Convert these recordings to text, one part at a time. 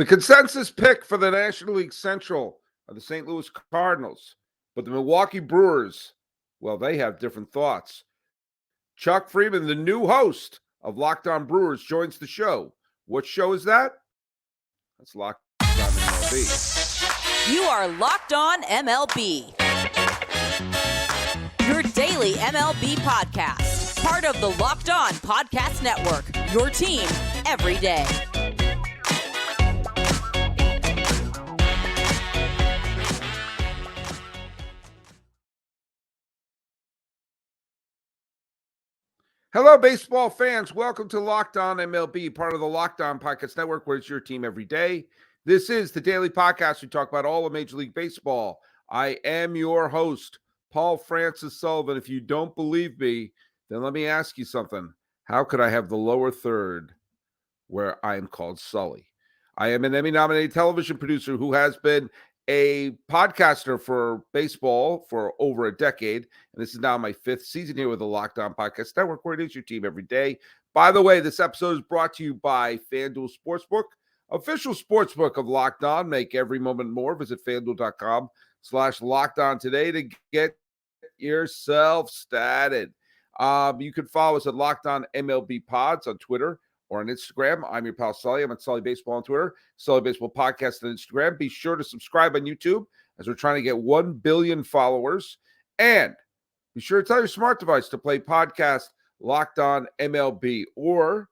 The consensus pick for the National League Central are the St. Louis Cardinals, but the Milwaukee Brewers, well, they have different thoughts. Chuck Freimund, the new host of Locked On Brewers, joins the show. What show is that? That's Locked On MLB. You are Locked On MLB, your daily MLB podcast, part of the Locked On Podcast Network, your team every day. Hello, baseball fans. Welcome to Locked On MLB, part of the Locked On Podcast Network, where it's your team every day. This is the daily podcast. We talk about all of Major League Baseball. I am your host, Paul Francis Sullivan. If you don't believe me, then let me ask you something. How could I have the lower third where I am called Sully? I am an Emmy-nominated television producer who has been a podcaster for baseball for over a decade, and this is now my fifth season here with the Locked On Podcast Network, where it is your team every day. By the way, this episode is brought to you by FanDuel Sportsbook, official sportsbook of Locked On. Make every moment more. Visit FanDuel.com/LockedOn today to get yourself started. You can follow us at Locked On MLB Pods on Twitter or on Instagram. I'm your pal Sully. I'm at Sully Baseball on Twitter, Sully Baseball Podcast on Instagram. Be sure to subscribe on YouTube as we're trying to get 1 billion followers. And be sure to tell your smart device to play podcast Locked On MLB, or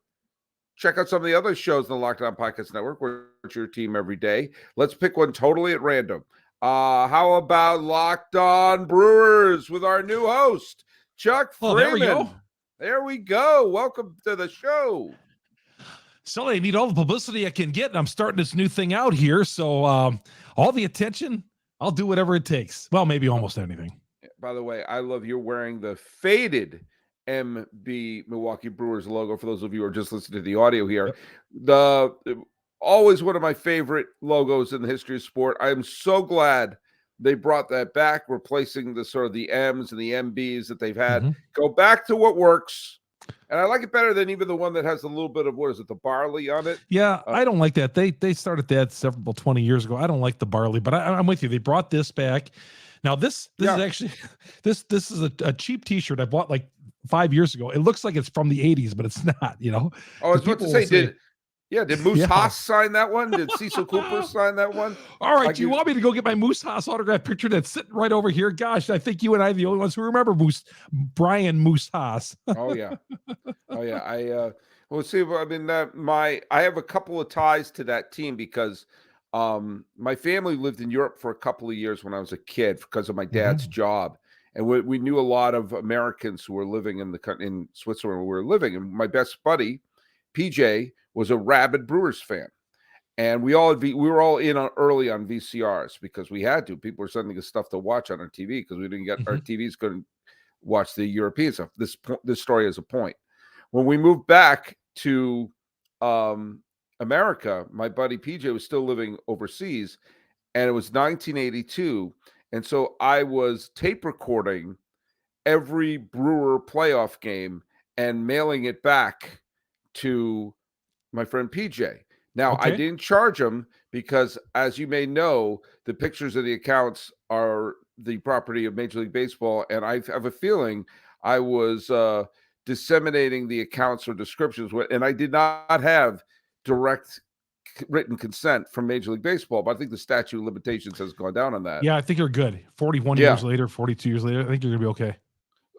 check out some of the other shows in the Locked On Podcast Network, where it's your team every day. Let's pick one totally at random. How about Locked On Brewers with our new host, Chuck Freimund? There we go. Welcome to the show. Sully, I need all the publicity I can get, and I'm starting this new thing out here. So all the attention, I'll do whatever it takes. Well, maybe almost anything. By the way, I love you're wearing the faded MB Milwaukee Brewers logo. For those of you who are just listening to the audio here, always one of my favorite logos in the history of sport. I am so glad they brought that back, replacing the sort of the M's and the MBs that they've had. Mm-hmm. Go back to what works. And I like it better than even the one that has a little bit of, what is it, the barley on it? Yeah, I don't like that. They started that several 20 years ago. I don't like the barley, but I'm with you. They brought this back. Now this is actually this is a cheap T-shirt I bought like 5 years ago. It looks like it's from the 80s, but it's not. You know. I was about to say, did Moose Haas sign that one? Did Cecil Cooper sign that one? All right, do you want me to go get my Moose Haas autograph picture that's sitting right over here? Gosh, I think you and I are the only ones who remember Brian Moose Haas. Oh yeah. Well, see, I mean, I have a couple of ties to that team because my family lived in Europe for a couple of years when I was a kid because of my dad's job, and we knew a lot of Americans who were living in Switzerland where we were living, and my best buddy, PJ, was a rabid Brewers fan. And we were all in early on VCRs because we had to. People were sending us stuff to watch on our TV because we didn't get our TVs couldn't watch the European stuff. This story is a point. When we moved back to America, my buddy PJ was still living overseas, and it was 1982. And so I was tape recording every Brewer playoff game and mailing it back to my friend PJ. Now, I didn't charge him because, as you may know, the pictures of the accounts are the property of Major League Baseball, and I have a feeling I was disseminating the accounts or descriptions, and I did not have direct written consent from Major League Baseball, but I think the statute of limitations has gone down on that. Yeah, I think you're good. 41 years later, 42 years later, I think you're going to be okay.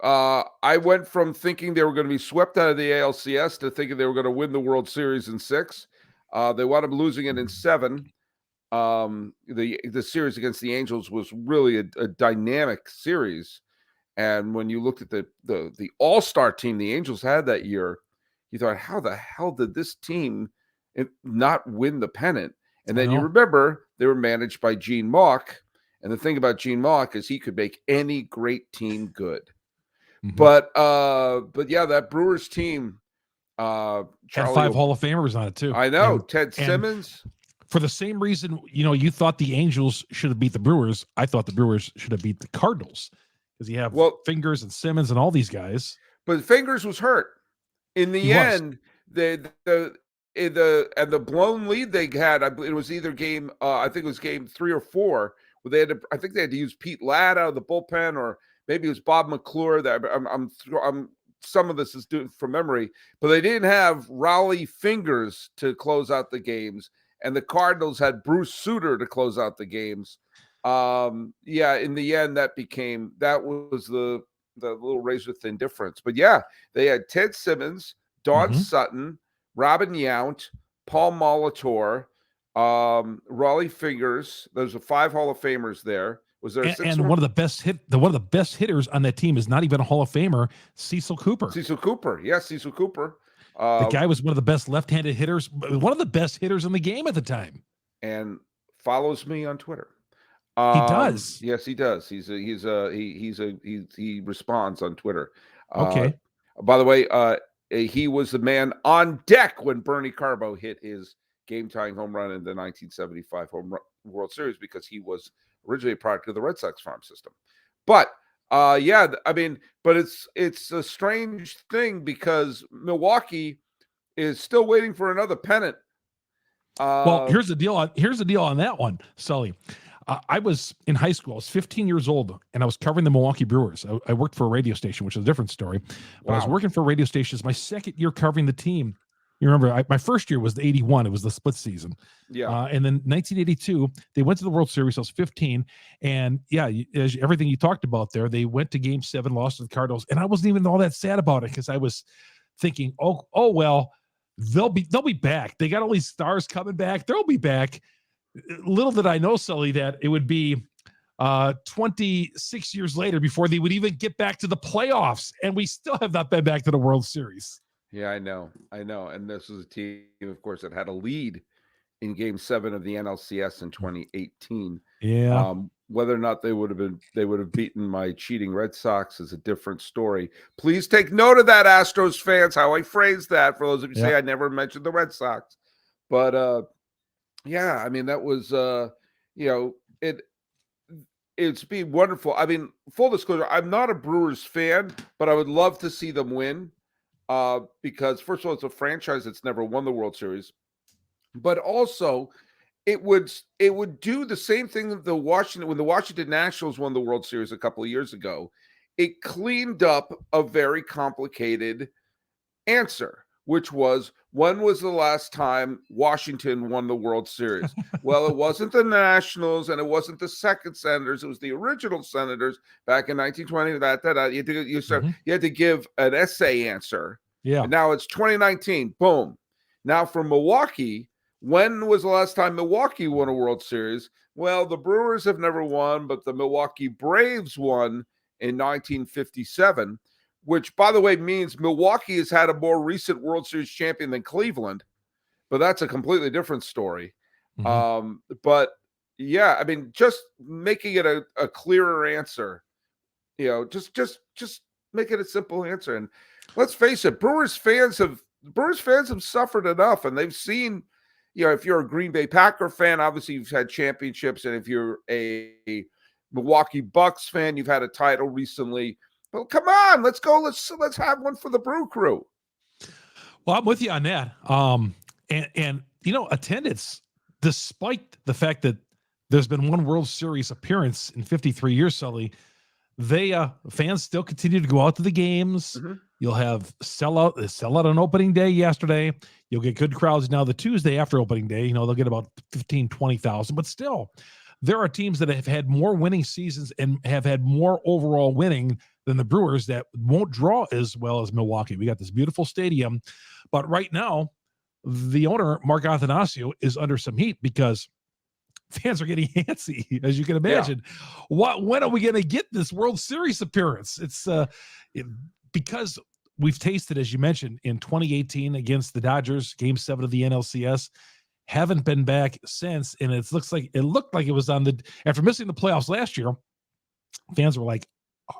I went from thinking they were going to be swept out of the ALCS to thinking they were going to win the World Series in 6. They wound up losing it in 7. The series against the Angels was really a dynamic series. And when you looked at the all-star team the Angels had that year, you thought, how the hell did this team not win the pennant? And then you remember they were managed by Gene Mauch. And the thing about Gene Mauch is he could make any great team good. But yeah, that Brewers team had 5 Hall of Famers on it too. I know. Ted Simmons. For the same reason, you thought the Angels should have beat the Brewers. I thought the Brewers should have beat the Cardinals because you have Fingers and Simmons and all these guys. But Fingers was hurt. In the end, the blown lead they had, it was either game, I think it was game 3 or 4, where they had to, I think they had to use Pete Ladd out of the bullpen, or maybe it was Bob McClure. That I'm some of this is doing from memory, but they didn't have Raleigh Fingers to close out the games, and the Cardinals had Bruce Sutter to close out the games. In the end, that was the little razor thin difference. But yeah, they had Ted Simmons, Don Sutton, Robin Yount, Paul Molitor, Raleigh Fingers. Those are 5 Hall of Famers there. Was there one of the best hitters on that team is not even a Hall of Famer, Cecil Cooper. Cecil Cooper. The guy was one of the best left-handed hitters, one of the best hitters in the game at the time. And follows me on Twitter. He does. Yes, he does. He responds on Twitter. Okay. By the way, he was the man on deck when Bernie Carbo hit his game-tying home run in the 1975 World Series, because he was originally a product of the Red Sox farm system. But but it's a strange thing, because Milwaukee is still waiting for another pennant. Well, here's the deal on that one, Sully. I was in high school. I was 15 years old, and I was covering the Milwaukee Brewers. I worked for a radio station, which is a different story. But I was working for a radio station. It's my second year covering the team. You remember, my first year was the 81. It was the split season. Yeah. And then 1982, they went to the World Series. I was 15. And yeah, everything you talked about there, they went to Game 7, lost to the Cardinals. And I wasn't even all that sad about it, because I was thinking, oh well, they'll be back. They got all these stars coming back. They'll be back. Little did I know, Sully, that it would be 26 years later before they would even get back to the playoffs. And we still have not been back to the World Series. Yeah, I know. And this was a team, of course, that had a lead in Game 7 of the NLCS in 2018. Yeah. Whether or not they would have beaten my cheating Red Sox is a different story. Please take note of that, Astros fans, how I phrased that, for those of you say I never mentioned the Red Sox. But that was it's been wonderful. I mean, full disclosure, I'm not a Brewers fan, but I would love to see them win. Because first of all, it's a franchise that's never won the World Series, but also it would do the same thing that when the Washington Nationals won the World Series a couple of years ago. It cleaned up a very complicated answer, which was, when was the last time Washington won the World Series? Well, it wasn't the Nationals, and it wasn't the second Senators. It was the original Senators back in 1920. You had to give an essay answer. Yeah. And now it's 2019. Boom. Now for Milwaukee, when was the last time Milwaukee won a World Series? Well, the Brewers have never won, but the Milwaukee Braves won in 1957. Which, by the way, means Milwaukee has had a more recent World Series champion than Cleveland, but that's a completely different story. But yeah, I mean, just making it a clearer answer, just make it a simple answer. And let's face it, Brewers fans have suffered enough, and they've seen, if you're a Green Bay Packer fan, obviously you've had championships, and if you're a Milwaukee Bucks fan, you've had a title recently. Well, come on, let's go. Let's have one for the Brew Crew. Well, I'm with you on that. And attendance, despite the fact that there's been one World Series appearance in 53 years, Sully, fans still continue to go out to the games. You'll have sellout on opening day yesterday. You'll get good crowds now the Tuesday after opening day. They'll get about 15, 20,000, but still, there are teams that have had more winning seasons and have had more overall winning than the Brewers that won't draw as well as Milwaukee. We got this beautiful stadium, but right now, the owner, Mark Athanasio, is under some heat because fans are getting antsy, as you can imagine. Yeah. When are we going to get this World Series appearance? It's because we've tasted, as you mentioned, in 2018 against the Dodgers, Game 7 of the NLCS. Haven't been back since, and it looked like it was after missing the playoffs last year. Fans were like,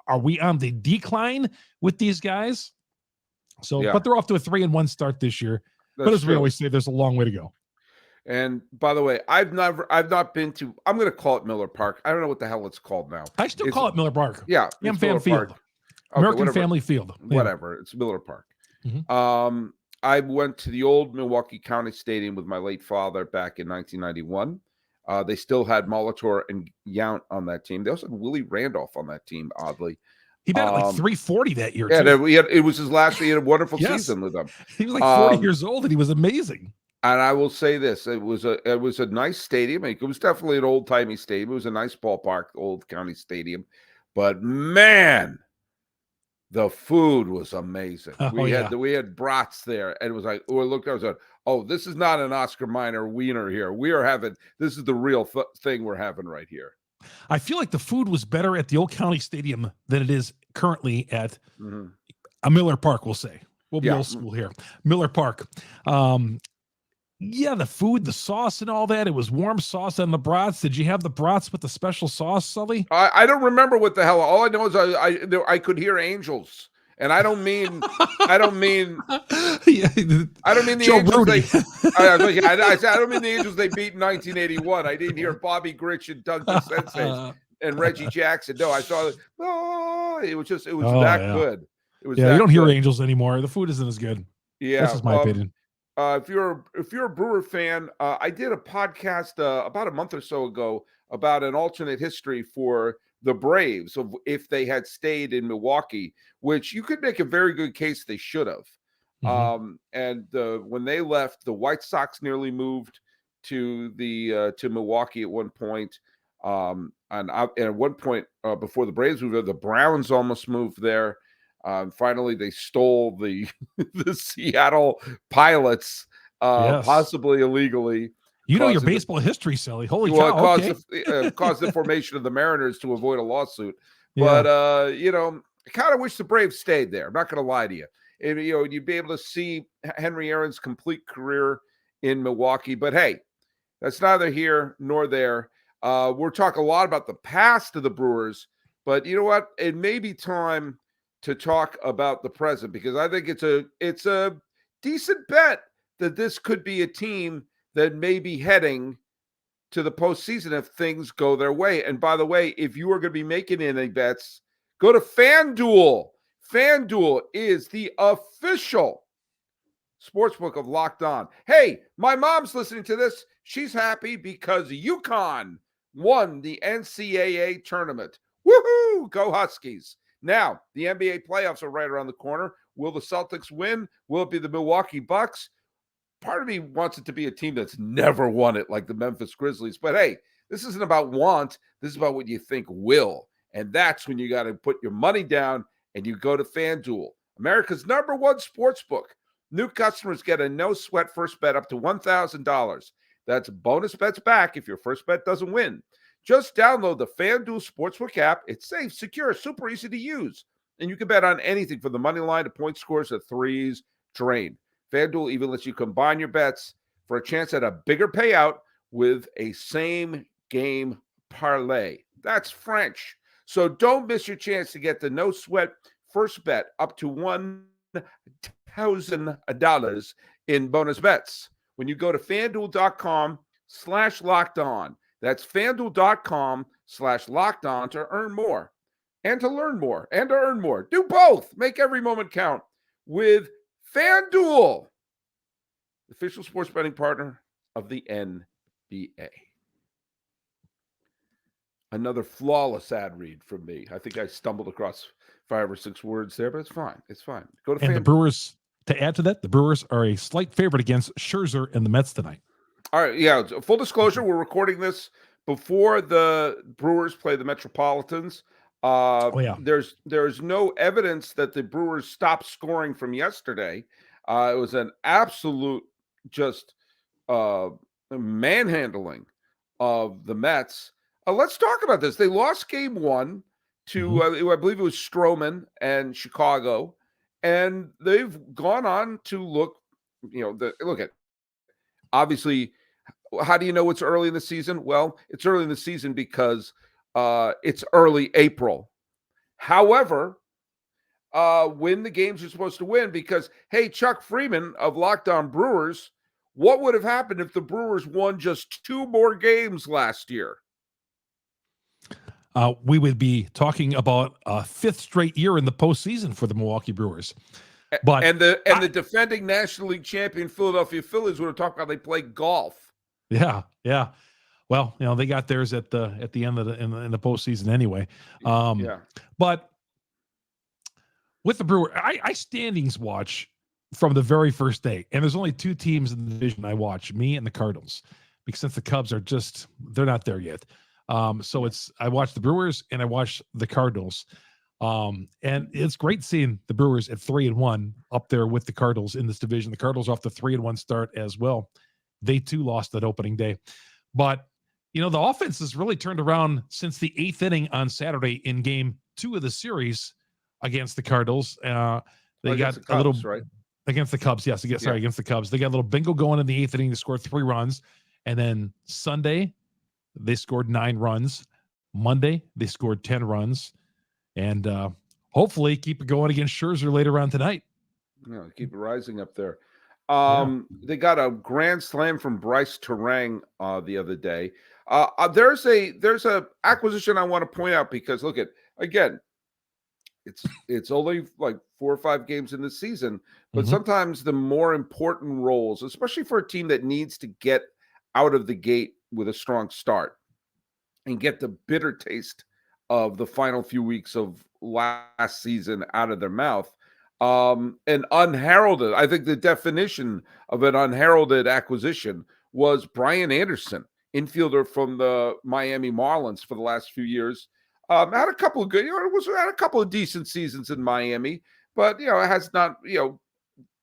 "Are we on the decline with these guys?" So, but they're off to a 3-1 start this year. But as we always say, there's a long way to go. And by the way, I've not been to. I'm going to call it Miller Park. I don't know what the hell it's called now. I still call it Miller Park. Yeah, Fan Field, American Family Field. Whatever. It's Miller Park. I went to the old Milwaukee County Stadium with my late father back in 1991. They still had Molitor and Yount on that team. They also had Willie Randolph on that team, oddly. He batted like 340 that year, Yeah, too. it was his last year. He had a wonderful Yes. season with them. He was like 40 years old, and he was amazing. And I will say this: it was a nice stadium. It was definitely an old timey stadium. It was a nice ballpark, old county stadium. But man, the food was amazing. Oh, we had brats there, and it was like, oh, I looked, I was like, oh, this is not an Oscar Mayer wiener here. This is the real thing we're having right here. I feel like the food was better at the old county stadium than it is currently at a Miller Park, we'll say. We'll be old school here. Miller Park. Yeah, the food, the sauce and all that. It was warm sauce on the brats. Did you have the brats with the special sauce, Sully? I don't remember what the hell. All I know is I could hear angels. And I don't mean yeah, I don't mean the Joe angels Rudy. I don't mean the angels they beat in 1981. I didn't hear Bobby Grich and Doug DeSense and Reggie Jackson. No, I saw it was that good. It was you don't hear angels anymore. The food isn't as good. Yeah. That's just my opinion. If you're a Brewer fan, I did a podcast about a month or so ago about an alternate history for the Braves of if they had stayed in Milwaukee, which you could make a very good case they should have. And when they left, the White Sox nearly moved to Milwaukee at one point. And at one point before the Braves moved there, the Browns almost moved there. Finally, they stole the Seattle Pilots, possibly illegally. Your baseball history, Sally. Holy cow! Caused the formation of the Mariners to avoid a lawsuit. But I kind of wish the Braves stayed there. I'm not going to lie to you. And, you'd be able to see Henry Aaron's complete career in Milwaukee. But hey, that's neither here nor there. We're talking a lot about the past of the Brewers, but you know what? It may be time to talk about the present, because I think it's a decent bet that this could be a team that may be heading to the postseason if things go their way. And by the way, if you are going to be making any bets, go to FanDuel. FanDuel is the official sportsbook of Locked On. Hey, my mom's listening to this. She's happy because UConn won the NCAA tournament. Woohoo! Go Huskies. Now, the NBA playoffs are right around the corner. Will the Celtics win? Will it be the Milwaukee Bucks? Part of me wants it to be a team that's never won it like the Memphis Grizzlies. But hey, this isn't about want. This is about what you think will. And that's when you got to put your money down and you go to FanDuel, America's #1 sports book. New customers get a no-sweat first bet up to $1,000. That's bonus bets back if your first bet doesn't win. Just download the FanDuel Sportsbook app. It's safe, secure, super easy to use. And you can bet on anything from the money line to point scores to threes drained. FanDuel even lets you combine your bets for a chance at a bigger payout with a same-game parlay. That's French. So don't miss your chance to get the no-sweat first bet up to $1,000 in bonus bets when you go to FanDuel.com/LockedOn. That's FanDuel.com/LockedOn to earn more and to learn more and to earn more. Do both. Make every moment count with FanDuel, official sports betting partner of the NBA. Another flawless ad read from me. I think I stumbled across 5 or 6 words there, but it's fine. It's fine. Go to FanDuel. The Brewers, to add to that, the Brewers are a slight favorite against Scherzer and the Mets tonight. All right, yeah. Full disclosure, we're recording this before the Brewers play the Metropolitans. There's no evidence that the Brewers stopped scoring from yesterday. It was an absolute just manhandling of the Mets. Let's talk about this. They lost game 1 to, I believe it was Stroman and Chicago, and they've gone on to look at. Obviously, how do you know it's early in the season? Well, it's early in the season because it's early April. However, win the games you're supposed to win because, hey, Chuck Freimund of Locked On Brewers, what would have happened if the Brewers won just 2 more games last year? We would be talking about a 5th straight year in the postseason for the Milwaukee Brewers. But and the defending National League champion Philadelphia Phillies would have talked about they play golf. Yeah. Well, they got theirs at the end of in the postseason anyway. But with the Brewers, I standings watch from the very first day, and there's only two teams in the division I watch: me and the Cardinals, because since the Cubs are they're not there yet. So I watch the Brewers and I watch the Cardinals. And it's great seeing the Brewers at 3-1 up there with the Cardinals in this division. The Cardinals off the 3-1 start as well. They too lost that opening day, but the offense has really turned around since the 8th inning on Saturday in Game 2 of the series against the Cardinals. They got the Cubs, right? Against the Cubs. Yes, against the Cubs. They got a little bingo going in the 8th inning to score 3 runs, and then Sunday they scored 9 runs. Monday they scored 10 runs. And hopefully keep it going against Scherzer later on tonight. Keep it rising up there. They got a grand slam from Bryce Terang the other day. There's a acquisition I want to point out because look at again, it's only like 4 or 5 games in the season, but sometimes the more important roles, especially for a team that needs to get out of the gate with a strong start and get the bitter taste of the final few weeks of last season out of their mouth. An unheralded, I think the definition of an unheralded acquisition was Brian Anderson, infielder from the Miami Marlins for the last few years. Had a couple of good, had a couple of decent seasons in Miami, but has not,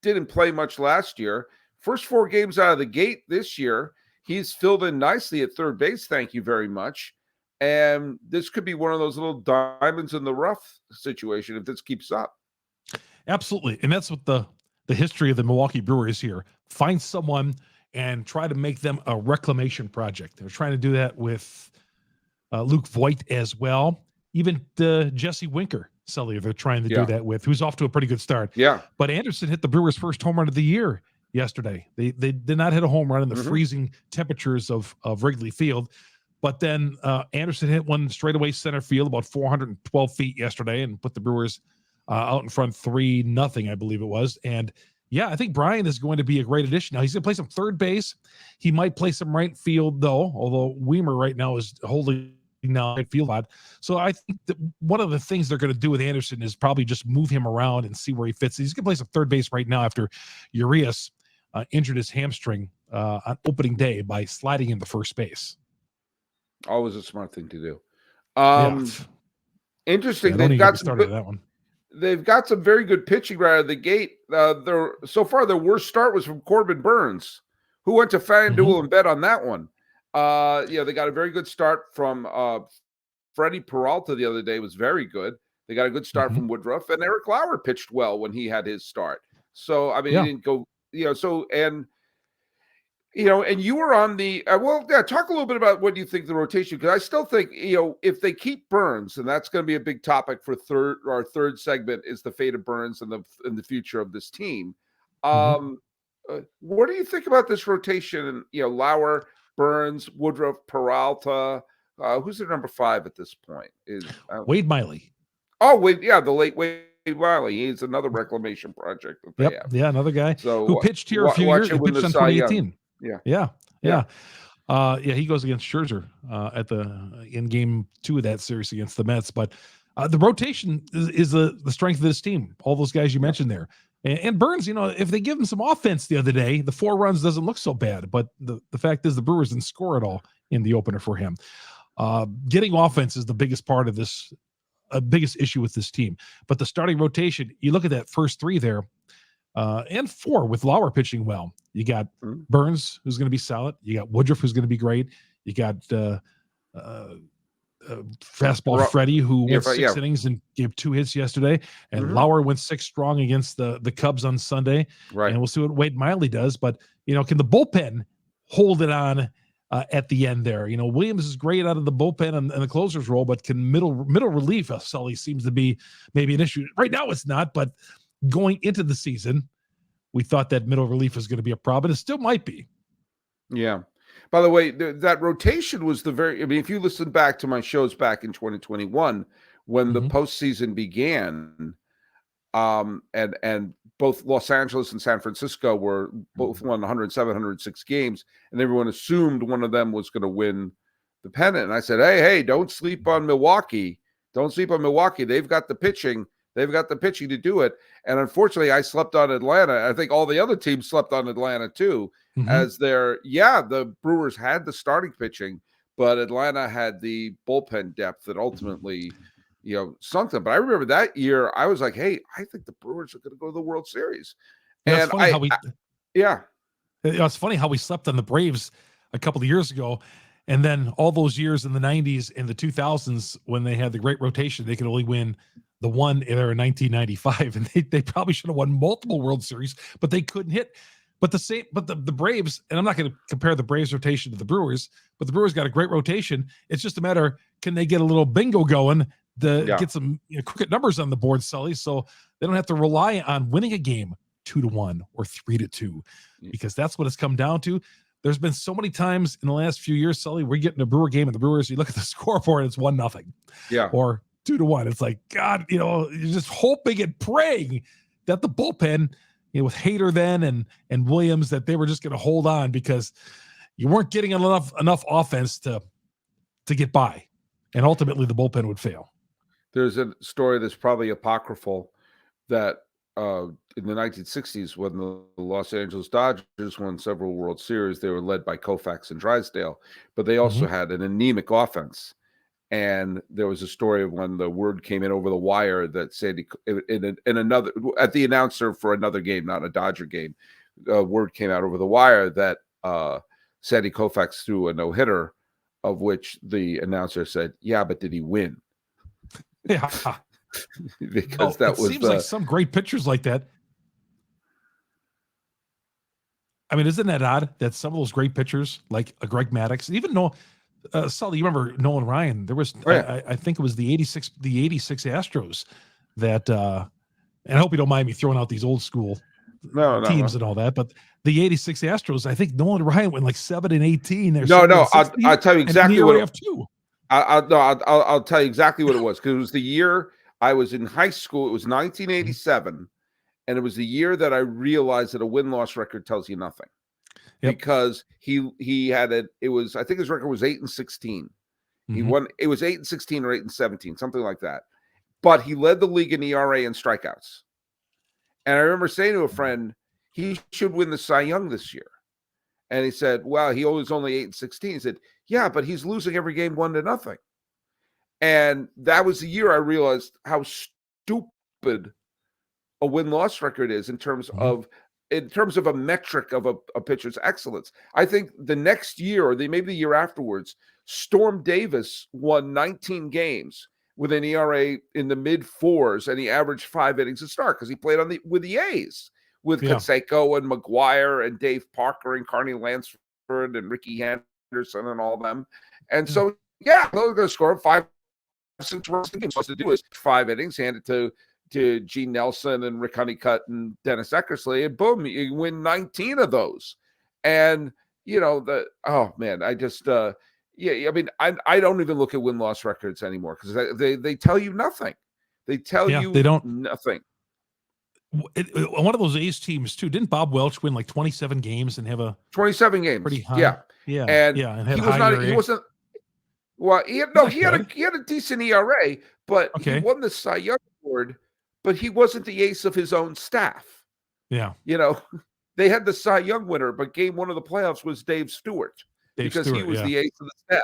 didn't play much last year. First 4 games out of the gate this year, he's filled in nicely at third base. Thank you very much. And this could be one of those little diamonds in the rough situation if this keeps up. Absolutely. And that's what the history of the Milwaukee Brewers here. Find someone and try to make them a reclamation project. They're trying to do that with Luke Voigt as well. Even Jesse Winker, Sully, they're trying to do that with, who's off to a pretty good start. Yeah. But Anderson hit the Brewers' first home run of the year yesterday. They did not hit a home run in the freezing temperatures of Wrigley Field. But then Anderson hit one straightaway center field about 412 feet yesterday and put the Brewers out in front 3-0, I believe it was. And I think Brian is going to be a great addition. Now he's going to play some third base. He might play some right field though, although Weimer right now is holding down right field a lot. So I think that one of the things they're going to do with Anderson is probably just move him around and see where he fits. He's going to play some third base right now after Urias injured his hamstring on opening day by sliding into first base. Always a smart thing to do. Interesting. They've got that one. They've got some very good pitching right out of the gate. So far, their worst start was from Corbin Burns, who went to FanDuel and bet on that one. They got a very good start from Freddy Peralta the other day. Was very good. They got a good start from Woodruff, and Eric Lauer pitched well when he had his start. So I mean, he didn't go. And you were on the talk a little bit about what you think the rotation, because I still think, if they keep Burns, and that's going to be a big topic for our third segment is the fate of Burns and the future of this team. What do you think about this rotation? Lauer, Burns, Woodruff, Peralta. Who's their number 5 at this point? Is Wade Miley. Oh, Wade, the late Wade Miley. He's another reclamation project that they have. Yeah, another guy who pitched here a few years. He pitched in 2018. He goes against Scherzer in Game 2 of that series against the Mets. But the rotation is the strength of this team. All those guys you mentioned there. And Burns, if they give him some offense the other day, the 4 runs doesn't look so bad. But the fact is the Brewers didn't score at all in the opener for him. Getting offense is the biggest part of this, biggest issue with this team. But the starting rotation, you look at that first 3 there, and 4 with Lauer pitching well. You got Burns, who's going to be solid. You got Woodruff, who's going to be great. You got fastball Freddy, who went 6 innings and gave 2 hits yesterday. And Lauer went 6 strong against the Cubs on Sunday. Right. And we'll see what Wade Miley does. But, can the bullpen hold it on at the end there? Williams is great out of the bullpen and the closer's role, but can middle relief, Sully, seems to be maybe an issue. Right now it's not, but going into the season, we thought that middle relief was going to be a problem. It still might be. Yeah. By the way, that rotation was if you listen back to my shows back in 2021, when the postseason began, And both Los Angeles and San Francisco were both won 107, 106 games, and everyone assumed one of them was going to win the pennant. And I said, hey, don't sleep on Milwaukee. Don't sleep on Milwaukee. They've got the pitching. They've got the pitching to do it. And unfortunately, I slept on Atlanta. I think all the other teams slept on Atlanta too, as the Brewers had the starting pitching, but Atlanta had the bullpen depth that ultimately, sunk them. But I remember that year, I was like, hey, I think the Brewers are going to go to the World Series. It's funny how we slept on the Braves a couple of years ago. And then all those years in the 90s and the 2000s, when they had the great rotation, they could only win the one there in 1995. And they probably should have won multiple World Series, but they couldn't hit. But the Braves, and I'm not going to compare the Braves rotation to the Brewers, but the Brewers got a great rotation. It's just a matter, can they get a little bingo going to get some crooked numbers on the board, Sully, so they don't have to rely on winning a game 2-1 or 3-2, because that's what it's come down to. There's been so many times in the last few years, Sully, we're getting a Brewer game and the Brewers, you look at the scoreboard, it's 1-0. Yeah. Or 2-1. It's like, God, you're just hoping and praying that the bullpen, with Hader then and Williams, that they were just going to hold on, because you weren't getting enough offense to get by. And ultimately the bullpen would fail. There's a story that's probably apocryphal that in the 1960s, when the Los Angeles Dodgers won several World Series, they were led by Koufax and Drysdale, but they also had an anemic offense. And there was a story of when the word came in over the wire that said in another, at the announcer for another game, not a Dodger game, word came out over the wire that Sandy Koufax threw a no-hitter, of which the announcer said, yeah, but did he win? Yeah. Because that was seems like some great pitchers like that. I mean, isn't that odd that some of those great pitchers, like a Greg Maddux, even though Sully, you remember Nolan Ryan? There was, I think it was the 86 Astros that, and I hope you don't mind me throwing out these old school teams and all that, but the 86 Astros, I think Nolan Ryan went like 7-18. I'll tell you exactly what. I'll tell you exactly what it was, because it was the year I was in high school. It was 1987, and it was the year that I realized that a win-loss record tells you nothing. Yep. Because he had it. It was, I think his record was 8-16. He won. It was 8-16 or 8-17, something like that. But he led the league in ERA and strikeouts. And I remember saying to a friend, he should win the Cy Young this year. And he said, well, he was only 8-16. He said, yeah, but he's losing every game 1-0. And that was the year I realized how stupid a win-loss record is in terms of a metric of a pitcher's excellence. I think the next year, or maybe the year afterwards, Storm Davis won 19 games with an ERA in the mid-4s, and he averaged 5 innings a start because he played with the A's, with Canseco and McGuire and Dave Parker and Carney Lansford and Ricky Henderson and all them. And so, they're going to score 5-6 runs a game. Supposed to do is 5 innings, hand it to Gene Nelson and Rick Honeycutt and Dennis Eckersley, and boom, you win 19 of those. And I just I mean, I don't even look at win-loss records anymore, because they tell you nothing. They tell you nothing. One of those A's teams too, didn't Bob Welch win like 27 games and have a 27 games pretty high? And he wasn't. Well, he had a decent ERA, but he won the Cy Young Award, but he wasn't the ace of his own staff. Yeah. They had the Cy Young winner, but game 1 of the playoffs was Dave Stewart, because he was the ace of the staff.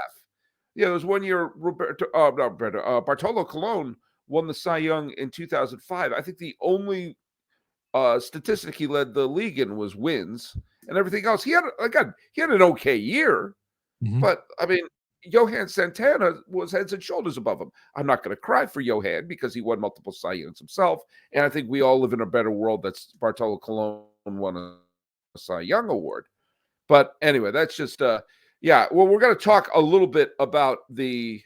There was one year Bartolo Colon won the Cy Young in 2005. I think the only statistic he led the league in was wins, and everything else. He had an okay year, but I mean, Johan Santana was heads and shoulders above him. I'm not going to cry for Johan because he won multiple Cy Youngs himself, and I think we all live in a better world that's Bartolo Colon won a Cy Young award. But anyway, that's just well, we're going to talk a little bit about the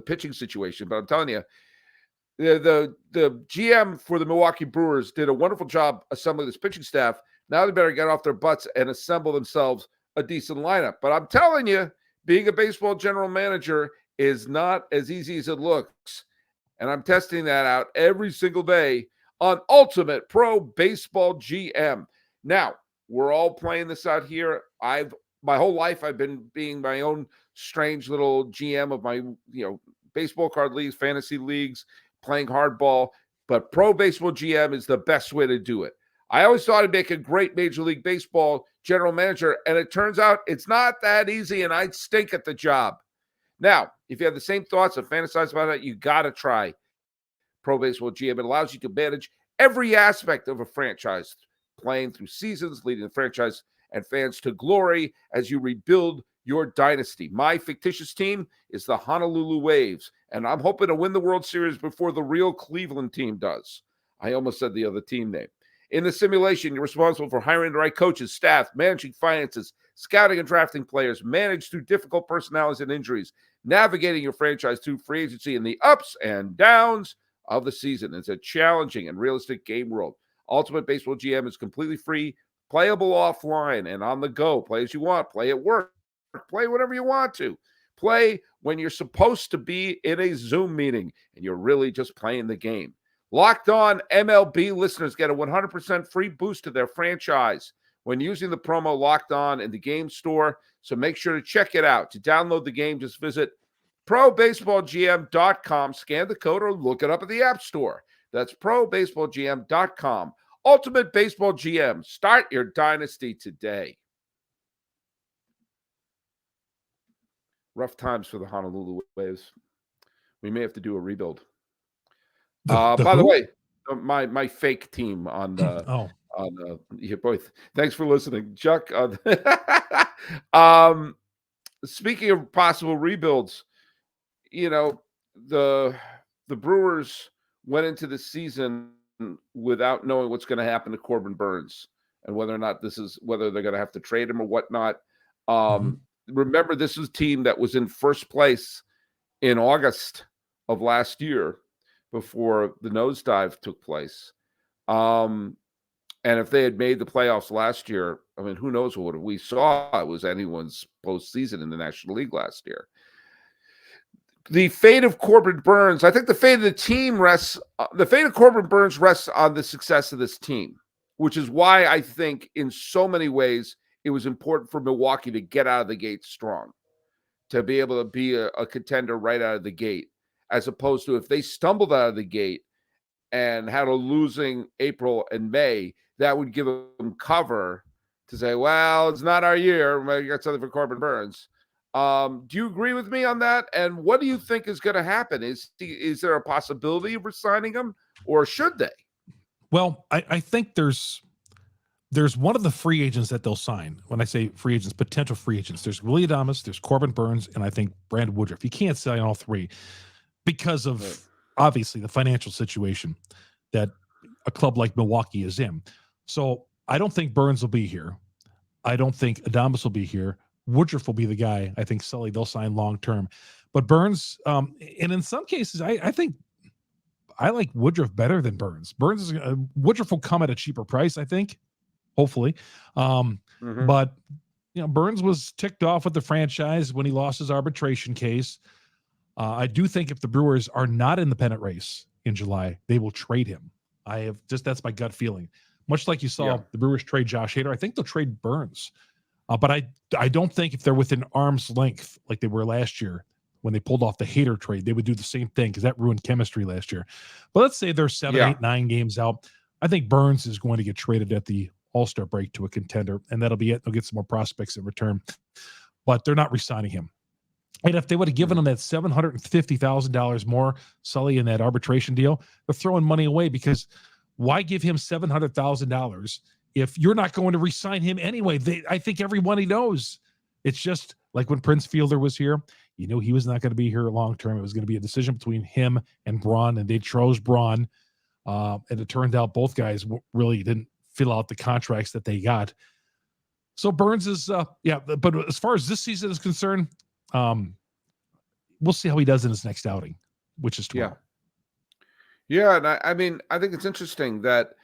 pitching situation, but I'm telling you, the GM for the Milwaukee Brewers did a wonderful job assembling this pitching staff. Now they better get off their butts and assemble themselves a decent lineup. But I'm telling you, being a baseball general manager is not as easy as it looks. And I'm testing that out every single day on Ultimate Pro Baseball GM. Now, we're all playing this out here. My whole life I've been being my own strange little GM of my, baseball card leagues, fantasy leagues, playing hardball. But Pro Baseball GM is the best way to do it. I always thought I'd make a great Major League Baseball general manager, and it turns out it's not that easy, and I stink at the job. Now, if you have the same thoughts and fantasize about it, you got to try Pro Baseball GM. It allows you to manage every aspect of a franchise, playing through seasons, leading the franchise and fans to glory as you rebuild your dynasty. My fictitious team is the Honolulu Waves, and I'm hoping to win the World Series before the real Cleveland team does. I almost said the other team name. In the simulation, you're responsible for hiring the right coaches, staff, managing finances, scouting and drafting players, manage through difficult personalities and injuries, navigating your franchise through free agency and the ups and downs of the season. It's a challenging and realistic game world. Ultimate Baseball GM is completely free, playable offline and on the go. Play as you want, play at work, play whatever you want to. Play when you're supposed to be in a Zoom meeting and you're really just playing the game. Locked On MLB listeners get a 100% free boost to their franchise when using the promo Locked On in the game store. So make sure to check it out. To download the game, just visit probaseballgm.com, scan the code, or look it up at the App Store. That's probaseballgm.com. Ultimate Baseball GM. Start your dynasty today. Rough times for the Honolulu Waves. We may have to do a rebuild. By the way, my fake team on both. Thanks for listening, Chuck. Speaking of possible rebuilds, the Brewers went into the season without knowing what's going to happen to Corbin Burns and whether or not whether they're going to have to trade him or whatnot. Remember, this is a team that was in first place in August of last year before the nosedive took place. And if they had made the playoffs last year, I mean, who knows what we saw it was anyone's postseason in the National League last year. The fate of Corbin Burns, I think the fate of the team the fate of Corbin Burns rests on the success of this team, which is why I think in so many ways it was important for Milwaukee to get out of the gate strong, to be able to be a contender right out of the gate, as opposed to if they stumbled out of the gate and had a losing April and May, that would give them cover to say, well, it's not our year. We got something for Corbin Burns. Do you agree with me on that? And what do you think is going to happen? Is there a possibility of resigning him, or should they? Well, I think there's one of the free agents that they'll sign. When I say free agents, potential free agents, there's Willie Adames, there's Corbin Burns, and I think Brandon Woodruff. You can't sign all three because of obviously the financial situation that a club like Milwaukee is in. So I don't think Burns will be here. I don't think Adames will be here. Woodruff will be the guy. I think Sully, they'll sign long-term. But Burns, and in some cases, I think I like Woodruff better than Burns. Woodruff will come at a cheaper price, I think, hopefully. But Burns was ticked off with the franchise when he lost his arbitration case. I do think if the Brewers are not in the pennant race in July, they will trade him. That's my gut feeling. Much like you saw the Brewers trade Josh Hader, I think they'll trade Burns. But I don't think if they're within arm's length like they were last year when they pulled off the Hader trade, they would do the same thing because that ruined chemistry last year. But let's say they're 7, 8, 9 games out. I think Burns is going to get traded at the All-Star break to a contender, and that'll be it. They'll get some more prospects in return. But they're not re-signing him. And if they would have given him that $750,000 more, Sully, in that arbitration deal, they're throwing money away because why give him $700,000 if you're not going to re-sign him anyway? I think everybody knows. It's just like when Prince Fielder was here, he was not going to be here long-term. It was going to be a decision between him and Braun, and they chose Braun. And it turned out both guys really didn't fill out the contracts that they got. So Burns is, but as far as this season is concerned, we'll see how he does in his next outing, which is tomorrow. Yeah, and I mean, I think it's interesting that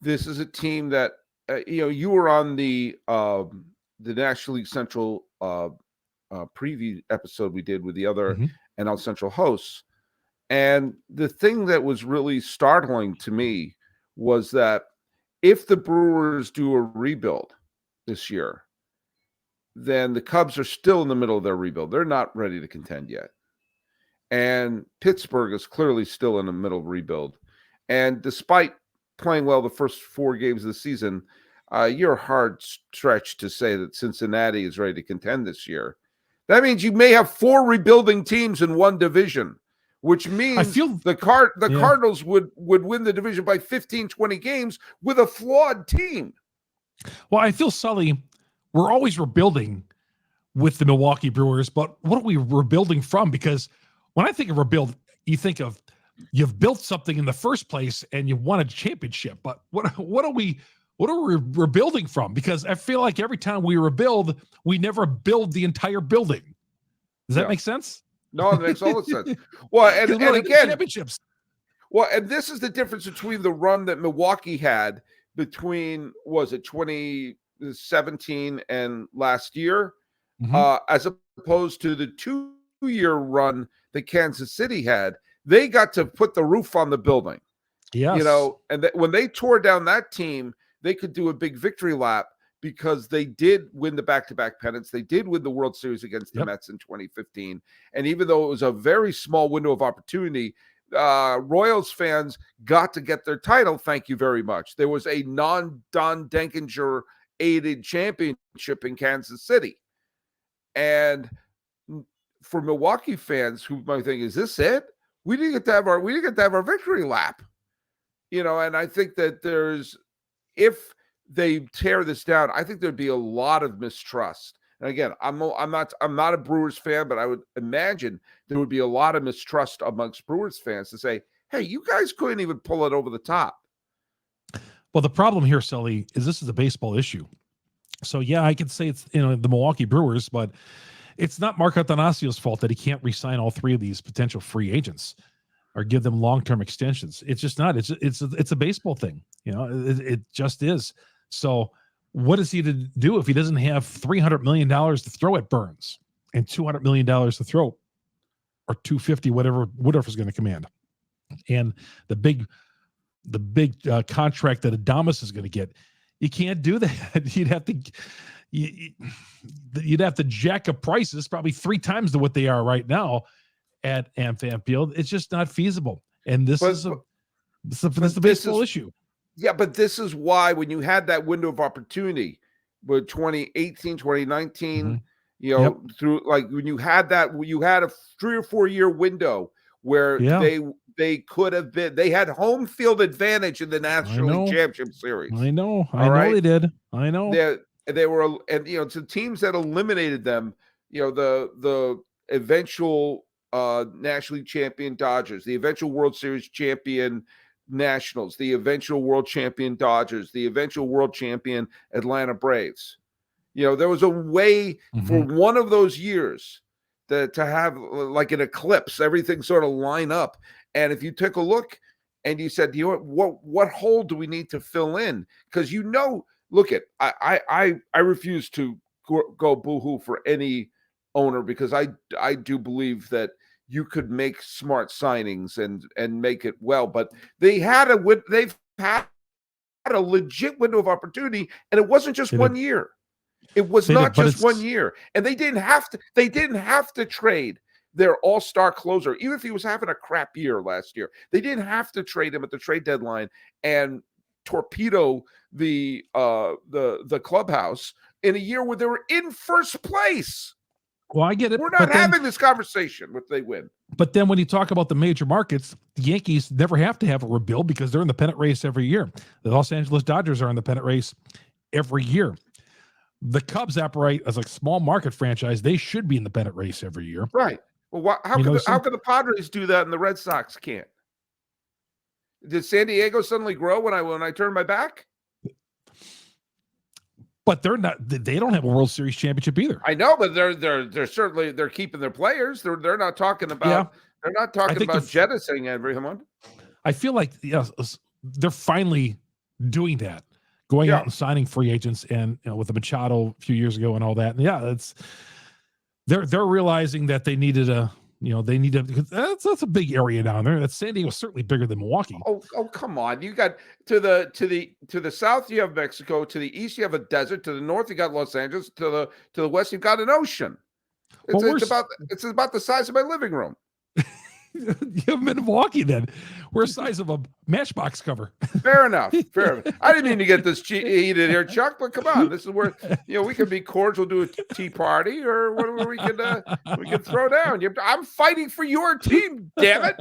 this is a team that you were on the National League Central preview episode we did with the other NL Central hosts, And the thing that was really startling to me was that if the Brewers do a rebuild this year, then the Cubs are still in the middle of their rebuild. They're not ready to contend yet. And Pittsburgh is clearly still in the middle of rebuild. And despite playing well the first 4 games of the season, you're hard stretched to say that Cincinnati is ready to contend this year. That means you may have 4 rebuilding teams in one division, which means the Cardinals would win the division by 15, 20 games with a flawed team. Well, I feel, Sully, we're always rebuilding with the Milwaukee Brewers, but what are we rebuilding from? Because when I think of rebuild, you think of you've built something in the first place and you won a championship. But what are we rebuilding from? Because I feel like every time we rebuild, we never build the entire building. Does that make sense? No, it makes all the sense. Well, and again, championships. Well, and this is the difference between the run that Milwaukee had between, was it 2017 and last year, as opposed to the 2-year run that Kansas City had. They got to put the roof on the building. Yes. And when they tore down that team, they could do a big victory lap because they did win the back-to-back pennants. They did win the World Series against the Mets in 2015. And even though it was a very small window of opportunity, Royals fans got to get their title. Thank you very much. There was a non-Don Denkinger aided championship in Kansas City. And for Milwaukee fans who might think, is this it? We didn't get to have our victory lap. And I think that if they tear this down, I think there'd be a lot of mistrust. And again, I'm not a Brewers fan, but I would imagine there would be a lot of mistrust amongst Brewers fans to say, hey, you guys couldn't even pull it over the top. Well, the problem here, Sully, is this is a baseball issue. So yeah, I could say it's the Milwaukee Brewers, but it's not Mark Atanasio's fault that he can't re-sign all 3 of these potential free agents or give them long-term extensions. It's just not. It's a baseball thing. It just is. So what is he to do if he doesn't have $300 million to throw at Burns and $200 million to throw, or $250, whatever Woodruff is going to command, and the big contract that Adames is going to get? You can't do that. You'd have to jack up prices probably 3 times to what they are right now at AmFam Field. It's just not feasible. And this is a baseball issue. Yeah, but this is why when you had that window of opportunity with 2018, 2019, through when you had a 3 or 4 year window where they could have been, they had home field advantage in the National League Championship Series. I know they did. I know. They were, and to teams that eliminated them, the eventual National League champion Dodgers, the eventual World Series champion Nationals, the eventual world champion Dodgers, the eventual world champion Atlanta Braves. There was a way for one of those years to have like an eclipse, everything sort of line up. And if you took a look and you said, what hole do we need to fill in? Because look at, I refuse to go boohoo for any owner, because I do believe that you could make smart signings and make it well, but they've had a legit window of opportunity, and it wasn't just 1 year. It was not just 1 year, and they didn't have to trade their all-star closer, even if he was having a crap year last year. They didn't have to trade him at the trade deadline and torpedo the clubhouse in a year where they were in first place. Well, I get it. We're not having this conversation if they win. But then when you talk about the major markets, the Yankees never have to have a rebuild because they're in the pennant race every year. The Los Angeles Dodgers are in the pennant race every year. The Cubs operate as a small market franchise. They should be in the pennant race every year. Right. Well, how can the Padres do that and the Red Sox can't? Did San Diego suddenly grow when I turned my back? But they don't have a World Series championship either. I know, but they're certainly keeping their players. They're not talking about they're not talking about jettisoning everyone. I feel like they're finally doing that, going out and signing free agents, and with the Machado a few years ago and all that. And they're realizing that they needed a They need to, because that's a big area down there. That's San Diego, certainly bigger than Milwaukee. Oh, come on! You got to the south, you have Mexico. To the east, you have a desert. To the north, you got Los Angeles. To the west, you've got an ocean. It's about the size of my living room. You have Milwaukee then. We're the size of a matchbox cover. Fair enough. I didn't mean to get this heated here, Chuck, but come on. This is where we can be cordial, do a tea party, or whatever we can throw down. I'm fighting for your team, damn it.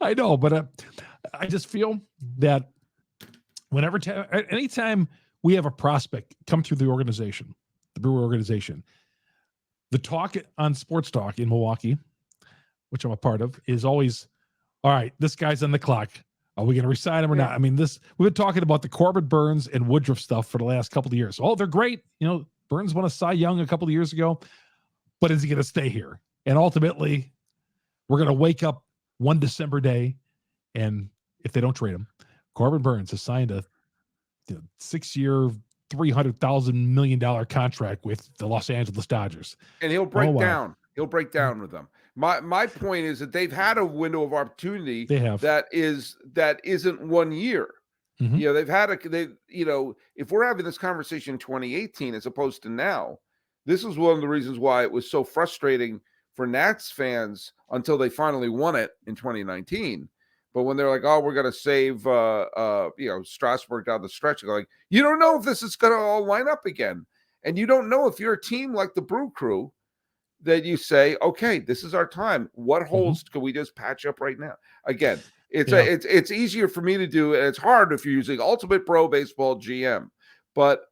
I know, but I just feel that anytime we have a prospect come through the organization, the Brewer organization, the talk on Sports Talk in Milwaukee, which I'm a part of, is always, all right, this guy's on the clock. Are we going to resign him or not? I mean, we've been talking about the Corbin, Burns, and Woodruff stuff for the last couple of years. Oh, they're great. Burns won a Cy Young a couple of years ago, but is he going to stay here? And ultimately, we're going to wake up one December day, and if they don't trade him, Corbin Burns has signed a 6-year, $300,000 million contract with the Los Angeles Dodgers. And he'll break down. He'll break down with them. My point is that they've had a window of opportunity that isn't 1 year. Mm-hmm. They've had if we're having this conversation in 2018 as opposed to now, this is one of the reasons why it was so frustrating for Nats fans until they finally won it in 2019. But when they're like, oh, we're going to save Strasburg down the stretch, they're like, you don't know if this is going to all line up again. And you don't know if you're a team like the Brew Crew that you say, okay, this is our time. What holes can we just patch up right now? Again, it's easier for me to do, and it's hard if you're using Ultimate Pro Baseball GM. But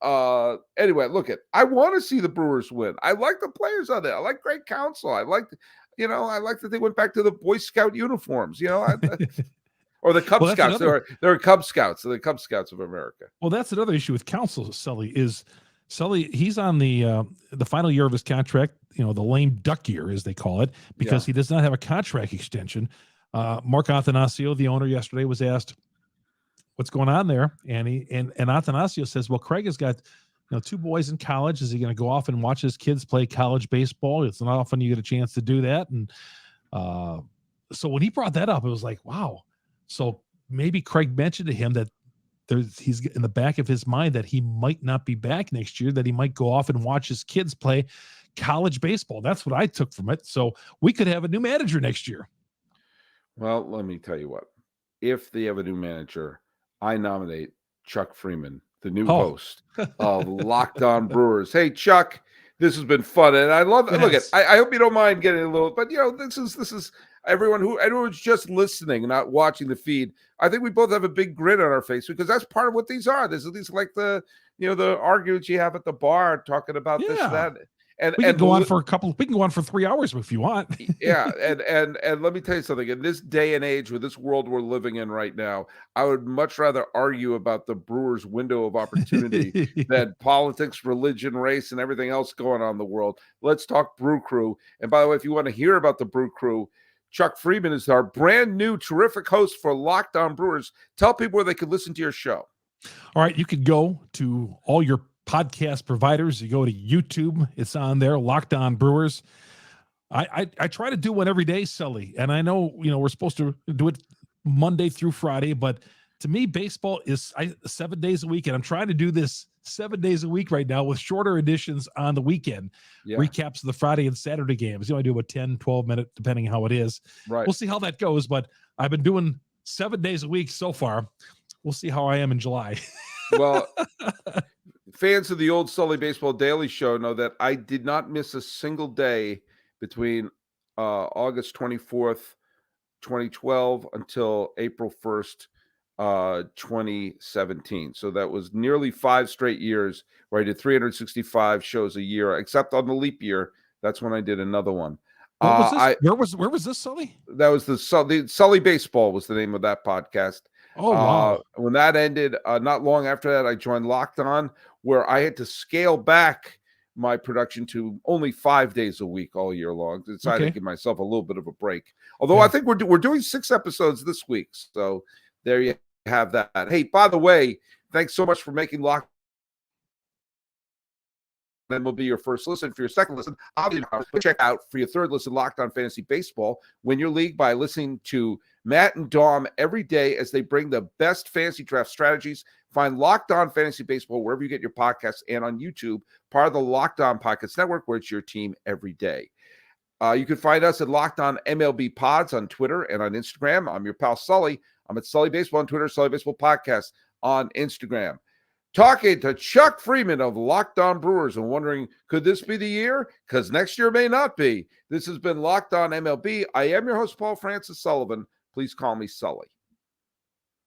anyway, I want to see the Brewers win. I like the players on there. I like Greg Counsell. I like that they went back to the Boy Scout uniforms. Or the Cub Scouts. They're Cub Scouts. They're the Cub Scouts of America. Well, that's another issue with Counsell, Sully, he's on the final year of his contract, the lame duck year, as they call it, because he does not have a contract extension. Mark Attanasio, the owner, yesterday was asked what's going on there. And Attanasio says, well, Craig has got 2 boys in college. Is he going to go off and watch his kids play college baseball? It's not often you get a chance to do that. And so when he brought that up, it was like, wow. So maybe Craig mentioned to him that he's in the back of his mind that he might not be back next year, that he might go off and watch his kids play college baseball. That's what I took from it. So we could have a new manager next year. Well, let me tell you what. If they have a new manager, I nominate Chuck Freimund, the new host of Locked On Brewers. Hey, Chuck, this has been fun, and I love it. Look, I hope you don't mind getting a little, but this is everyone's just listening and not watching the feed. I think we both have a big grin on our face because that's part of what these are. This is these like the arguments you have at the bar talking about this and that. And we can go on for 3 hours if you want. and let me tell you something. In this day and age, with this world we're living in right now, I would much rather argue about the Brewers' window of opportunity than politics, religion, race, and everything else going on in the world. Let's talk Brew Crew. And by the way, if you want to hear about the Brew Crew, Chuck Freimund is our brand new terrific host for Locked On Brewers. Tell people where they can listen to your show. All right, you could go to all your podcast providers. You go to YouTube, it's on there, Locked On Brewers. I try to do one every day, Sully, and I know we're supposed to do it Monday through Friday, but to me, baseball is 7 days a week, and I'm trying to do this 7 days a week right now with shorter editions on the weekend. Recaps of the Friday and Saturday games. I do a 10, 12 minute, depending how it is. Right. We'll see how that goes, but I've been doing 7 days a week so far. We'll see how I am in July. Well, fans of the old Sully Baseball Daily Show know that I did not miss a single day between August 24th, 2012 until April 1st, 2017. So that was nearly 5 straight years where I did 365 shows a year, except on the leap year. That's when I did another one. What was this? Where was this, Sully? That was the Sully Baseball was the name of that podcast. Oh, wow. When that ended, not long after that, I joined Locked On, where I had to scale back my production to only 5 days a week all year long. I decided to give myself a little bit of a break. Although I think we're doing 6 episodes this week. So there you have that. Hey, by the way, thanks so much for making Locked will be your first listen. For your second listen, check out for your third listen, Locked On Fantasy Baseball. Win your league by listening to Matt and Dom every day as they bring the best fantasy draft strategies. Find Locked On Fantasy Baseball wherever you get your podcasts and on YouTube, part of the Locked On Podcasts Network, where it's your team every day. You can find us at Locked On MLB Pods on Twitter and on Instagram. I'm your pal Sully. I'm at Sully Baseball on Twitter, Sully Baseball Podcast on Instagram. Talking to Chuck Freimund of Locked On Brewers and wondering, could this be the year? Because next year may not be. This has been Locked On MLB. I am your host, Paul Francis Sullivan. Please call me Sully.